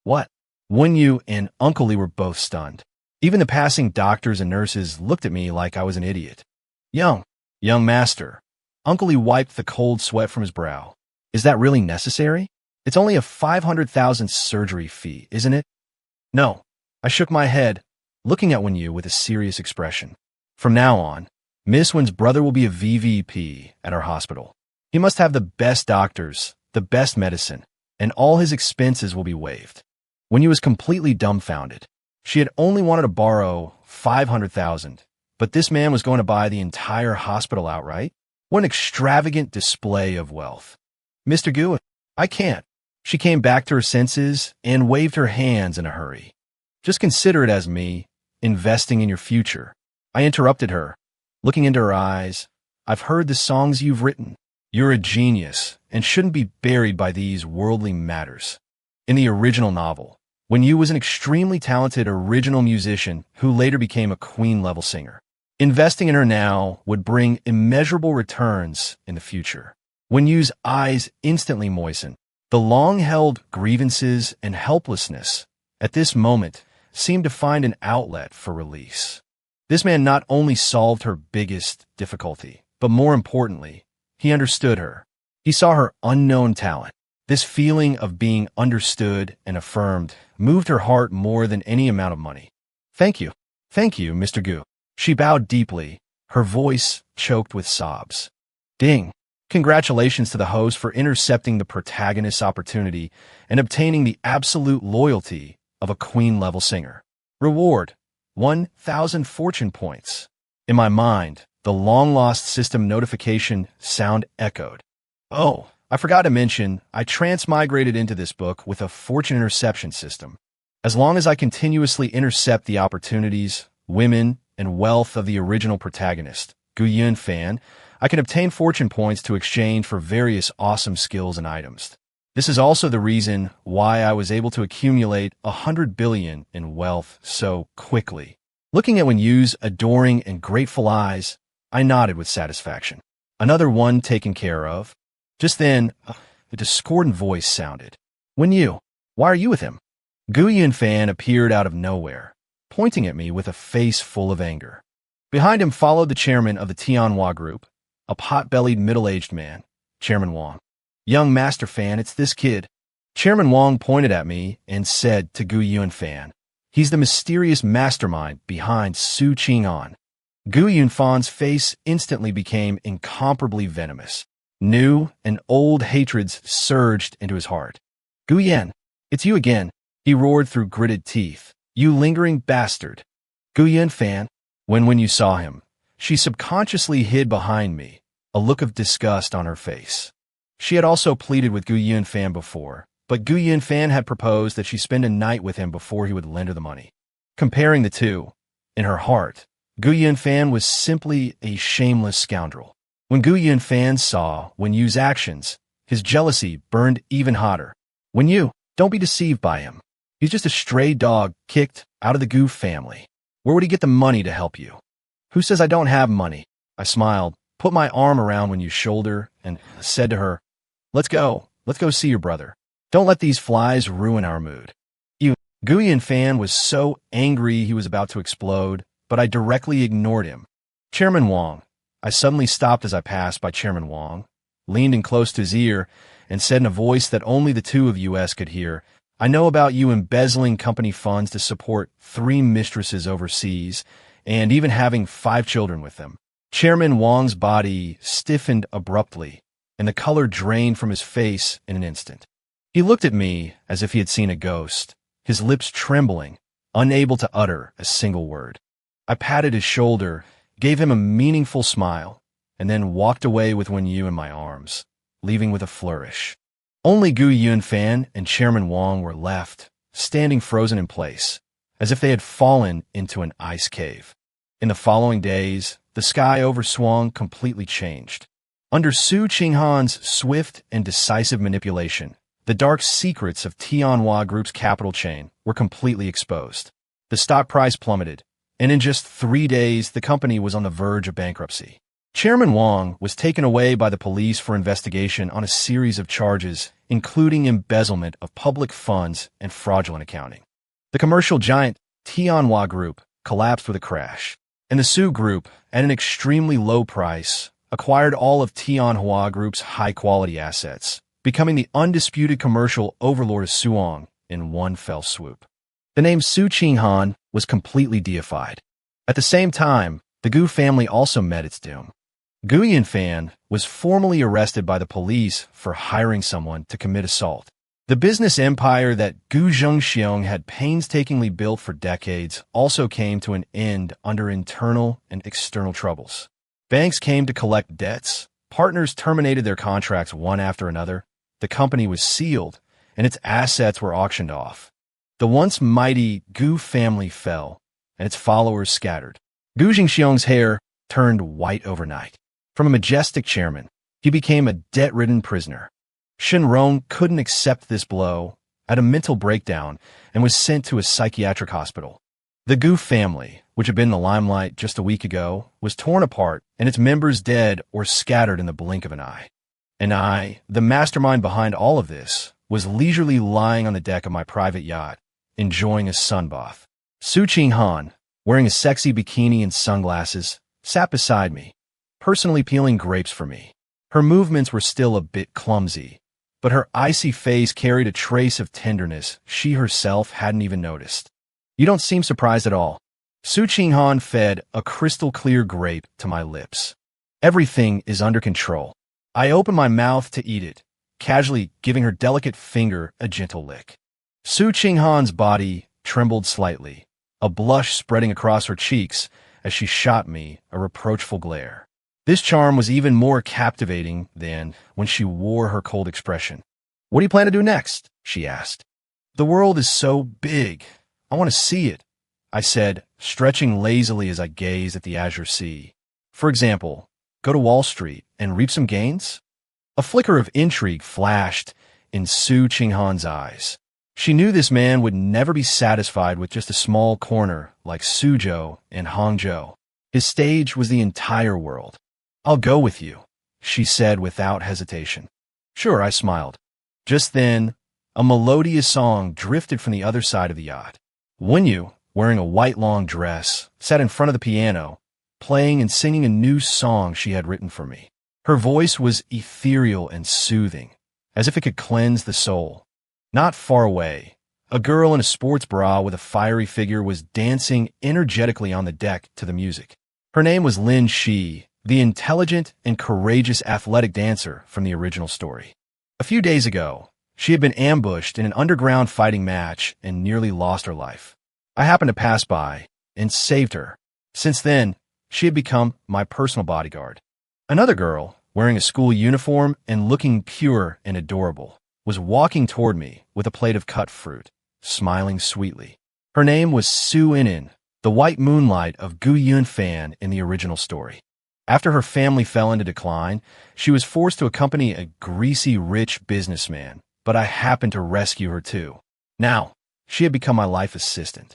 What? Wen Yu and Uncle Lee were both stunned. Even the passing doctors and nurses looked at me like I was an idiot. Young master. Uncle Lee wiped the cold sweat from his brow. Is that really necessary? It's only a 500,000 surgery fee, isn't it? No. I shook my head, looking at Wen Yu with a serious expression. From now on, Miss Wen's brother will be a VVP at our hospital. He must have the best doctors, the best medicine, and all his expenses will be waived. Wen Yu was completely dumbfounded. She had only wanted to borrow 500,000, but this man was going to buy the entire hospital outright? What an extravagant display of wealth. Mr. Gu, I can't. She came back to her senses and waved her hands in a hurry. Just consider it as me investing in your future. I interrupted her, looking into her eyes. I've heard the songs you've written. You're a genius and shouldn't be buried by these worldly matters. In the original novel, Wen Yu was an extremely talented original musician who later became a Queen-level singer. Investing in her now would bring immeasurable returns in the future. Wen Yu's eyes instantly moistened. The long-held grievances and helplessness at this moment seemed to find an outlet for release. This man not only solved her biggest difficulty, but more importantly, he understood her. He saw her unknown talent. This feeling of being understood and affirmed moved her heart more than any amount of money. Thank you, Mr. Gu. She bowed deeply, her voice choked with sobs. Ding! Congratulations to the host for intercepting the protagonist's opportunity and obtaining the absolute loyalty of a Queen-level singer. Reward, 1,000 fortune points. In my mind, the long-lost system notification sound echoed. Oh, I forgot to mention, I transmigrated into this book with a fortune interception system. As long as I continuously intercept the opportunities, women, and wealth of the original protagonist, Gu Yunfan, I can obtain fortune points to exchange for various awesome skills and items. This is also the reason why I was able to accumulate 100 billion in wealth so quickly. Looking at Wen Yu's adoring and grateful eyes, I nodded with satisfaction. Another one taken care of. Just then, a discordant voice sounded. Wen Yu, why are you with him? Gu Yunfan appeared out of nowhere, pointing at me with a face full of anger. Behind him followed the chairman of the Tianhua group, a pot-bellied middle-aged man, Chairman Wang. Young Master Fan, it's this kid. Chairman Wang pointed at me and said to Gu Yunfan, he's the mysterious mastermind behind Su Qing'an. Gu Yunfan's face instantly became incomparably venomous. New and old hatreds surged into his heart. Gu Yan, it's you again, he roared through gritted teeth. You lingering bastard. Gu Yunfan, when you saw him, she subconsciously hid behind me, a look of disgust on her face. She had also pleaded with Gu Yunfan before, but Gu Yunfan had proposed that she spend a night with him before he would lend her the money. Comparing the two, in her heart, Gu Yunfan was simply a shameless scoundrel. When Gu Yunfan saw Wen Yu's actions, his jealousy burned even hotter. Wen Yu, don't be deceived by him. He's just a stray dog kicked out of the Gu family. Where would he get the money to help you? Who says I don't have money? I smiled, put my arm around Wen Yu's shoulder, and said to her, Let's go see your brother. Don't let these flies ruin our mood. Gu Yunfan was so angry he was about to explode, but I directly ignored him. Chairman Wang. I suddenly stopped as I passed by Chairman Wang, leaned in close to his ear, and said in a voice that only the two of us could hear, I know about you embezzling company funds to support 3 mistresses overseas, and even having 5 children with them. Chairman Wang's body stiffened abruptly, and the color drained from his face in an instant. He looked at me as if he had seen a ghost, his lips trembling, unable to utter a single word. I patted his shoulder, gave him a meaningful smile, and then walked away with Wen Yu in my arms, leaving with a flourish. Only Gu Yunfan and Chairman Wang were left, standing frozen in place, as if they had fallen into an ice cave. In the following days, the sky over Swang completely changed. Under Su Qinghan's swift and decisive manipulation, the dark secrets of Tianhua Group's capital chain were completely exposed. The stock price plummeted, and in just 3 days, the company was on the verge of bankruptcy. Chairman Wang was taken away by the police for investigation on a series of charges, including embezzlement of public funds and fraudulent accounting. The commercial giant Tianhua Group collapsed with a crash, and the Su Group, at an extremely low price, acquired all of Tianhua Group's high-quality assets, becoming the undisputed commercial overlord of Suong in one fell swoop. The name Su Qinghan was completely deified. At the same time, the Gu family also met its doom. Gu Yunfan was formally arrested by the police for hiring someone to commit assault. The business empire that Gu Zhengxiong had painstakingly built for decades also came to an end under internal and external troubles. Banks came to collect debts, partners terminated their contracts one after another, the company was sealed, and its assets were auctioned off. The once mighty Gu family fell, and its followers scattered. Gu Zhengxiong's hair turned white overnight. From a majestic chairman, he became a debt-ridden prisoner. Shenrong couldn't accept this blow, had a mental breakdown, and was sent to a psychiatric hospital. The Gu family, which had been in the limelight just a week ago, was torn apart and its members dead or scattered in the blink of an eye. And I, the mastermind behind all of this, was leisurely lying on the deck of my private yacht, enjoying a sunbath. Su Qinghan, wearing a sexy bikini and sunglasses, sat beside me, personally peeling grapes for me. Her movements were still a bit clumsy, but her icy face carried a trace of tenderness she herself hadn't even noticed. You don't seem surprised at all. Su Qinghan fed a crystal-clear grape to my lips. Everything is under control. I opened my mouth to eat it, casually giving her delicate finger a gentle lick. Su Qinghan's body trembled slightly, a blush spreading across her cheeks as she shot me a reproachful glare. This charm was even more captivating than when she wore her cold expression. "What do you plan to do next?" she asked. "The world is so big. I want to see it," I said, stretching lazily as I gazed at the azure sea. "For example, go to Wall Street and reap some gains?" A flicker of intrigue flashed in Su Qinghan's eyes. She knew this man would never be satisfied with just a small corner like Suzhou and Hangzhou. His stage was the entire world. "I'll go with you," she said without hesitation. "Sure," I smiled. Just then, a melodious song drifted from the other side of the yacht. Wen Yu, wearing a white long dress, sat in front of the piano, playing and singing a new song she had written for me. Her voice was ethereal and soothing, as if it could cleanse the soul. Not far away, a girl in a sports bra with a fiery figure was dancing energetically on the deck to the music. Her name was Lin Shi, the intelligent and courageous athletic dancer from the original story. A few days ago, she had been ambushed in an underground fighting match and nearly lost her life. I happened to pass by and saved her. Since then, she had become my personal bodyguard. Another girl, wearing a school uniform and looking pure and adorable, was walking toward me with a plate of cut fruit, smiling sweetly. Her name was Su Inen, the white moonlight of Gu Yunfan in the original story. After her family fell into decline, she was forced to accompany a greasy, rich businessman, but I happened to rescue her too. Now, she had become my life assistant.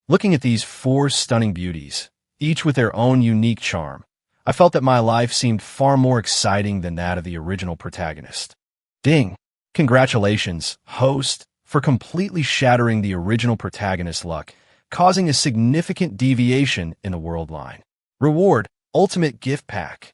Looking at these 4 stunning beauties, each with their own unique charm, I felt that my life seemed far more exciting than that of the original protagonist. Ding! Congratulations, host, for completely shattering the original protagonist's luck, causing a significant deviation in the world line. Reward: Ultimate Gift Pack.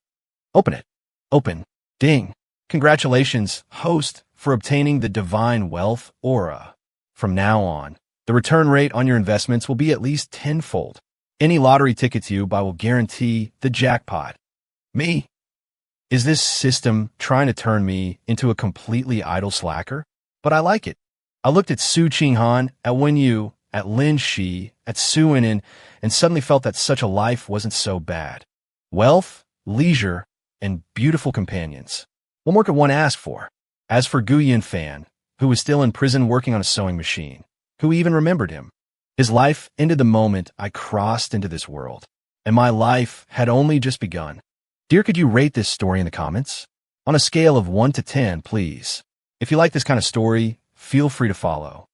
Open it. Open. Ding. Congratulations, host, for obtaining the Divine Wealth Aura. From now on, the return rate on your investments will be at least tenfold. Any lottery tickets you buy will guarantee the jackpot. Me? Is this system trying to turn me into a completely idle slacker? But I like it. I looked at Su Qinghan, at Wen Yu, at Lin Shi, at Su Inen, and suddenly felt that such a life wasn't so bad. wealth, leisure, and beautiful companions. What more could one ask for? As for Guyen Fan, who was still in prison working on a sewing machine, who even remembered him? His life ended the moment I crossed into this world, and my life had only just begun. Dear, could you rate this story in the comments? On a scale of 1 to 10, please. If you like this kind of story, feel free to follow.